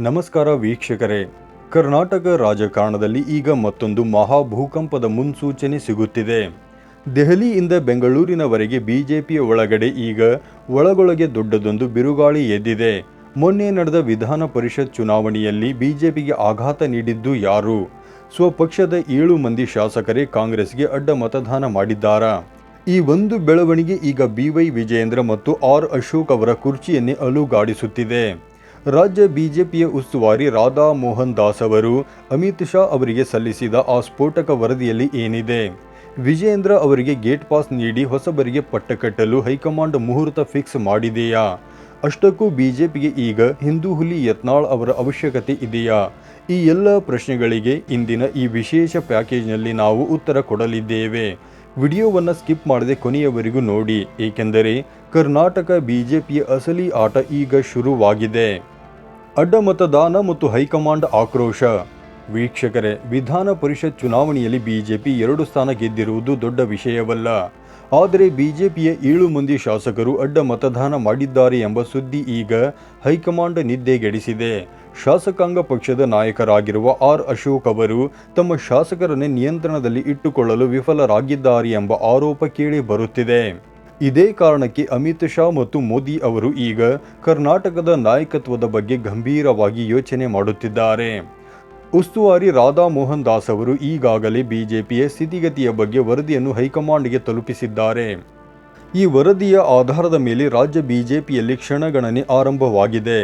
ನಮಸ್ಕಾರ ವೀಕ್ಷಕರೇ. ಕರ್ನಾಟಕ ರಾಜಕಾರಣದಲ್ಲಿ ಈಗ ಮತ್ತೊಂದು ಮಹಾಭೂಕಂಪದ ಮುನ್ಸೂಚನೆ ಸಿಗುತ್ತಿದೆ. ದೆಹಲಿಯಿಂದ ಬೆಂಗಳೂರಿನವರೆಗೆ ಬಿಜೆಪಿಯ ಒಳಗಡೆ ಈಗ ಒಳಗೊಳಗೆ ದೊಡ್ಡದೊಂದು ಬಿರುಗಾಳಿ ಎದ್ದಿದೆ. ಮೊನ್ನೆ ನಡೆದ ವಿಧಾನ ಪರಿಷತ್ ಚುನಾವಣೆಯಲ್ಲಿ ಬಿಜೆಪಿಗೆ ಆಘಾತ ನೀಡಿದ್ದು ಯಾರು? ಸ್ವಪಕ್ಷದ 7 ಮಂದಿ ಶಾಸಕರೇ ಕಾಂಗ್ರೆಸ್ಗೆ ಅಡ್ಡ ಮತದಾನ ಮಾಡಿದ್ದಾರಾ? ಈ ಒಂದು ಬೆಳವಣಿಗೆ ಈಗ BY ವಿಜಯೇಂದ್ರ ಮತ್ತು R ಅಶೋಕ್ ಅವರ ಕುರ್ಚಿಯನ್ನೇ ಅಲುಗಾಡಿಸುತ್ತಿದೆ. ರಾಜ್ಯ ಬಿಜೆಪಿಯ ಉಸ್ತುವಾರಿ ರಾಧಾ ಮೋಹನ್ ದಾಸ್ ಅವರು ಅಮಿತ್ ಶಾ ಅವರಿಗೆ ಸಲ್ಲಿಸಿದ ಆ ಸ್ಫೋಟಕ ವರದಿಯಲ್ಲಿ ಏನಿದೆ? ವಿಜಯೇಂದ್ರ ಅವರಿಗೆ ಗೇಟ್ ಪಾಸ್ ನೀಡಿ ಹೊಸಬರಿಗೆ ಪಟ್ಟ ಕಟ್ಟಲು ಹೈಕಮಾಂಡ್ ಮುಹೂರ್ತ ಫಿಕ್ಸ್ ಮಾಡಿದೆಯಾ? ಅಷ್ಟಕ್ಕೂ ಬಿಜೆಪಿಗೆ ಈಗ ಹಿಂದೂ ಹುಲಿ ಯತ್ನಾಳ್ ಅವರ ಅವಶ್ಯಕತೆ ಇದೆಯಾ? ಈ ಎಲ್ಲ ಪ್ರಶ್ನೆಗಳಿಗೆ ಇಂದಿನ ಈ ವಿಶೇಷ ಪ್ಯಾಕೇಜ್ನಲ್ಲಿ ನಾವು ಉತ್ತರ ಕೊಡಲಿದ್ದೇವೆ. ವಿಡಿಯೋವನ್ನು ಸ್ಕಿಪ್ ಮಾಡದೆ ಕೊನೆಯವರೆಗೂ ನೋಡಿ, ಏಕೆಂದರೆ ಕರ್ನಾಟಕ ಬಿಜೆಪಿಯ ಅಸಲಿ ಆಟ ಈಗ ಶುರುವಾಗಿದೆ. ಅಡ್ಡ ಮತದಾನ ಮತ್ತು ಹೈಕಮಾಂಡ್ ಆಕ್ರೋಶ. ವೀಕ್ಷಕರೇ, ವಿಧಾನ ಪರಿಷತ್ ಚುನಾವಣೆಯಲ್ಲಿ ಬಿಜೆಪಿ 2 ಸ್ಥಾನ ಗೆದ್ದಿರುವುದು ದೊಡ್ಡ ವಿಷಯವಲ್ಲ. ಆದರೆ ಬಿಜೆಪಿಯ 7 ಮಂದಿ ಶಾಸಕರು ಅಡ್ಡ ಮತದಾನ ಮಾಡಿದ್ದಾರೆ ಎಂಬ ಸುದ್ದಿ ಈಗ ಹೈಕಮಾಂಡ್ ನಿದ್ದೆಗೆಡಿಸಿದೆ. ಶಾಸಕಾಂಗ ಪಕ್ಷದ ನಾಯಕರಾಗಿರುವ R ಅಶೋಕ್ ಅವರು ತಮ್ಮ ಶಾಸಕರನ್ನೇ ನಿಯಂತ್ರಣದಲ್ಲಿ ಇಟ್ಟುಕೊಳ್ಳಲು ವಿಫಲರಾಗಿದ್ದಾರೆ ಎಂಬ ಆರೋಪ ಕೇಳಿ ಬರುತ್ತಿದೆ. ಇದೇ ಕಾರಣಕ್ಕೆ ಅಮಿತ್ ಶಾ ಮತ್ತು ಮೋದಿ ಅವರು ಈಗ ಕರ್ನಾಟಕದ ನಾಯಕತ್ವದ ಬಗ್ಗೆ ಗಂಭೀರವಾಗಿ ಯೋಚನೆ ಮಾಡುತ್ತಿದ್ದಾರೆ. ಉಸ್ತುವಾರಿ ರಾಧಾ ಮೋಹನ್ ದಾಸ್ ಅವರು ಈಗಾಗಲೇ ಬಿಜೆಪಿಯ ಸ್ಥಿತಿಗತಿಯ ಬಗ್ಗೆ ವರದಿಯನ್ನು ಹೈಕಮಾಂಡ್ಗೆ ತಲುಪಿಸಿದ್ದಾರೆ. ಈ ವರದಿಯ ಆಧಾರದ ಮೇಲೆ ರಾಜ್ಯ ಬಿಜೆಪಿಯಲ್ಲಿ ಕ್ಷಣಗಣನೆ ಆರಂಭವಾಗಿದೆ.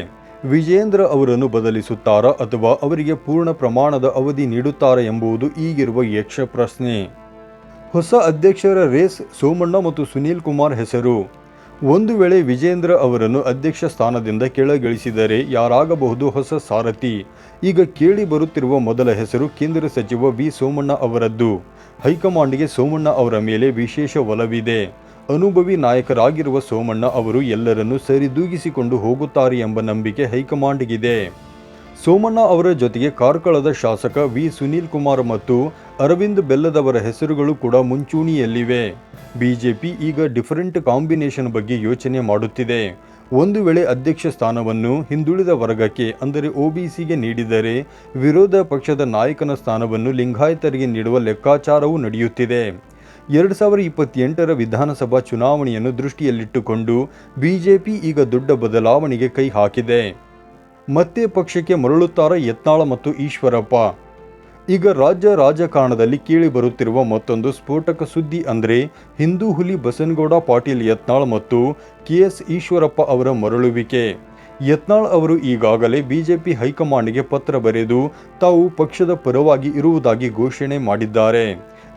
ವಿಜಯೇಂದ್ರ ಅವರನ್ನು ಬದಲಿಸುತ್ತಾರಾ ಅಥವಾ ಅವರಿಗೆ ಪೂರ್ಣ ಪ್ರಮಾಣದ ಅವಧಿ ನೀಡುತ್ತಾರಾ ಎಂಬುದು ಈಗಿರುವ ಯಕ್ಷ ಪ್ರಶ್ನೆ. ಹೊಸ ಅಧ್ಯಕ್ಷರ ರೇಸ್ ಸೋಮಣ್ಣ ಮತ್ತು ಸುನೀಲ್ ಕುಮಾರ್ ಹೆಸರು. ಒಂದು ವೇಳೆ ವಿಜಯೇಂದ್ರ ಅವರನ್ನು ಅಧ್ಯಕ್ಷ ಸ್ಥಾನದಿಂದ ಕೆಳಗಿಳಿಸಿದರೆ ಯಾರಾಗಬಹುದು ಹೊಸ ಸಾರಥಿ? ಈಗ ಕೇಳಿ ಬರುತ್ತಿರುವ ಮೊದಲ ಹೆಸರು ಕೇಂದ್ರ ಸಚಿವ ವಿ ಸೋಮಣ್ಣ ಅವರದ್ದು. ಹೈಕಮಾಂಡ್ಗೆ ಸೋಮಣ್ಣ ಅವರ ಮೇಲೆ ವಿಶೇಷ ಒಲವಿದೆ. ಅನುಭವಿ ನಾಯಕರಾಗಿರುವ ಸೋಮಣ್ಣ ಅವರು ಎಲ್ಲರನ್ನೂ ಸರಿದೂಗಿಸಿಕೊಂಡು ಹೋಗುತ್ತಾರೆ ಎಂಬ ನಂಬಿಕೆ ಹೈಕಮಾಂಡ್ಗಿದೆ. ಸೋಮಣ್ಣ ಅವರ ಜೊತೆಗೆ ಕಾರ್ಕಳದ ಶಾಸಕ ವಿ ಸುನೀಲ್ ಕುಮಾರ್ ಮತ್ತು ಅರವಿಂದ್ ಬೆಲ್ಲದವರ ಹೆಸರುಗಳು ಕೂಡ ಮುಂಚೂಣಿಯಲ್ಲಿವೆ. ಬಿಜೆಪಿ ಈಗ ಡಿಫರೆಂಟ್ ಕಾಂಬಿನೇಷನ್ ಬಗ್ಗೆ ಯೋಚನೆ ಮಾಡುತ್ತಿದೆ. ಒಂದು ವೇಳೆ ಅಧ್ಯಕ್ಷ ಸ್ಥಾನವನ್ನು ಹಿಂದುಳಿದ ವರ್ಗಕ್ಕೆ ಅಂದರೆ OBCಗೆ ನೀಡಿದರೆ ವಿರೋಧ ಪಕ್ಷದ ನಾಯಕನ ಸ್ಥಾನವನ್ನು ಲಿಂಗಾಯತರಿಗೆ ನೀಡುವ ಲೆಕ್ಕಾಚಾರವೂ ನಡೆಯುತ್ತಿದೆ. 2028ರ ವಿಧಾನಸಭಾ ಚುನಾವಣೆಯನ್ನು ದೃಷ್ಟಿಯಲ್ಲಿಟ್ಟುಕೊಂಡು ಬಿಜೆಪಿ ಈಗ ದೊಡ್ಡ ಬದಲಾವಣೆಗೆ ಕೈ ಹಾಕಿದೆ. ಮತ್ತೆ ಪಕ್ಷಕ್ಕೆ ಮರಳುತ್ತಾರೆ ಯತ್ನಾಳ ಮತ್ತು ಈಶ್ವರಪ್ಪ? ಈಗ ರಾಜ್ಯ ರಾಜಕಾರಣದಲ್ಲಿ ಕೇಳಿ ಬರುತ್ತಿರುವ ಮತ್ತೊಂದು ಸ್ಫೋಟಕ ಸುದ್ದಿ ಅಂದರೆ ಹಿಂದೂ ಹುಲಿ ಬಸನಗೌಡ ಪಾಟೀಲ್ ಯತ್ನಾಳ್ ಮತ್ತು KS ಈಶ್ವರಪ್ಪ ಅವರ ಮರಳುವಿಕೆ. ಯತ್ನಾಳ್ ಅವರು ಈಗಾಗಲೇ ಬಿಜೆಪಿ ಹೈಕಮಾಂಡ್ಗೆ ಪತ್ರ ಬರೆದು ತಾವು ಪಕ್ಷದ ಪರವಾಗಿ ಇರುವುದಾಗಿ ಘೋಷಣೆ ಮಾಡಿದ್ದಾರೆ.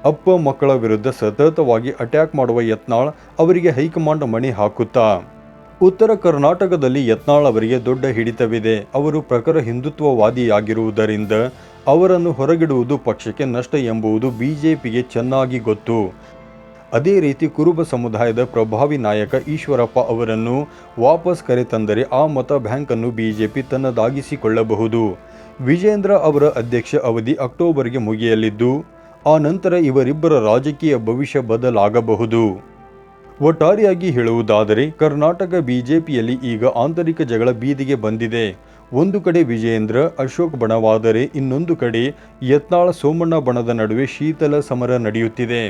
ಅಪ್ಪ ಮಕ್ಕಳ ವಿರುದ್ಧ ಸತತವಾಗಿ ಅಟ್ಯಾಕ್ ಮಾಡುವ ಯತ್ನಾಳ್ ಅವರಿಗೆ ಹೈಕಮಾಂಡ್ ಮಣೆ ಹಾಕುತ್ತಾ? ಉತ್ತರ ಕರ್ನಾಟಕದಲ್ಲಿ ಯತ್ನಾಳ್ ಅವರಿಗೆ ದೊಡ್ಡ ಹಿಡಿತವಿದೆ. ಅವರು ಪ್ರಖರ ಹಿಂದುತ್ವವಾದಿಯಾಗಿರುವುದರಿಂದ ಅವರನ್ನು ಹೊರಗಿಡುವುದು ಪಕ್ಷಕ್ಕೆ ನಷ್ಟ ಎಂಬುದು ಬಿಜೆಪಿಗೆ ಚೆನ್ನಾಗಿ ಗೊತ್ತು. ಅದೇ ರೀತಿ ಕುರುಬ ಸಮುದಾಯದ ಪ್ರಭಾವಿ ನಾಯಕ ಈಶ್ವರಪ್ಪ ಅವರನ್ನು ವಾಪಸ್ ಕರೆತಂದರೆ ಆ ಮತ ಬ್ಯಾಂಕನ್ನು ಬಿಜೆಪಿ ತನ್ನದಾಗಿಸಿಕೊಳ್ಳಬಹುದು. ವಿಜಯೇಂದ್ರ ಅವರ ಅಧ್ಯಕ್ಷ ಅವಧಿ ಅಕ್ಟೋಬರ್ಗೆ ಮುಗಿಯಲಿದ್ದು ಆ ನಂತರ ಇವರಿಬ್ಬರ ರಾಜಕೀಯ ಭವಿಷ್ಯ ಬದಲಾಗಬಹುದು. ಒಟ್ಟಾರೆಯಾಗಿ ಹೇಳುವುದಾದರೆ ಕರ್ನಾಟಕ ಬಿಜೆಪಿಯಲ್ಲಿ ಈಗ ಆಂತರಿಕ ಜಗಳ ಬೀದಿಗೆ ಬಂದಿದೆ. ಒಂದು ಕಡೆ ವಿಜಯೇಂದ್ರ ಅಶೋಕ್ ಬಣವಾದರೆ ಇನ್ನೊಂದು ಕಡೆ ಯತ್ನಾಳ್ ಸೋಮಣ್ಣ ಬಣದ ನಡುವೆ ಶೀತಲ ಸಮರ ನಡೆಯುತ್ತಿದೆ.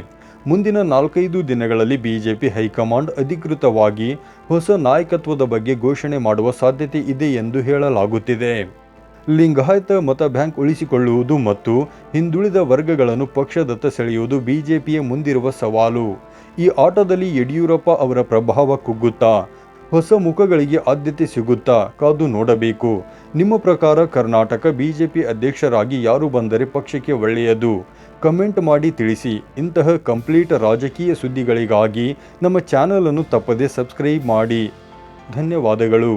ಮುಂದಿನ 4-5 ದಿನಗಳಲ್ಲಿ ಬಿಜೆಪಿ ಹೈಕಮಾಂಡ್ ಅಧಿಕೃತವಾಗಿ ಹೊಸ ನಾಯಕತ್ವದ ಬಗ್ಗೆ ಘೋಷಣೆ ಮಾಡುವ ಸಾಧ್ಯತೆ ಇದೆ ಎಂದು ಹೇಳಲಾಗುತ್ತಿದೆ. ಲಿಂಗಾಯತ ಮತ ಬ್ಯಾಂಕ್ ಉಳಿಸಿಕೊಳ್ಳುವುದು ಮತ್ತು ಹಿಂದುಳಿದ ವರ್ಗಗಳನ್ನು ಪಕ್ಷದತ್ತ ಸೆಳೆಯುವುದು ಬಿಜೆಪಿಯ ಮುಂದಿರುವ ಸವಾಲು. ಈ ಆಟದಲ್ಲಿ ಯಡಿಯೂರಪ್ಪ ಅವರ ಪ್ರಭಾವ ಕುಗ್ಗುತ್ತಾ? ಹೊಸ ಮುಖಗಳಿಗೆ ಆದ್ಯತೆ ಸಿಗುತ್ತಾ? ಕಾದು ನೋಡಬೇಕು. ನಿಮ್ಮ ಪ್ರಕಾರ ಕರ್ನಾಟಕ ಬಿಜೆಪಿ ಅಧ್ಯಕ್ಷರಾಗಿ ಯಾರು ಬಂದರೆ ಪಕ್ಷಕ್ಕೆ ಒಳ್ಳೆಯದು? ಕಮೆಂಟ್ ಮಾಡಿ ತಿಳಿಸಿ. ಇಂತಹ ಕಂಪ್ಲೀಟ್ ರಾಜಕೀಯ ಸುದ್ದಿಗಳಿಗಾಗಿ ನಮ್ಮ ಚಾನಲನ್ನು ತಪ್ಪದೆ ಸಬ್ಸ್ಕ್ರೈಬ್ ಮಾಡಿ. ಧನ್ಯವಾದಗಳು.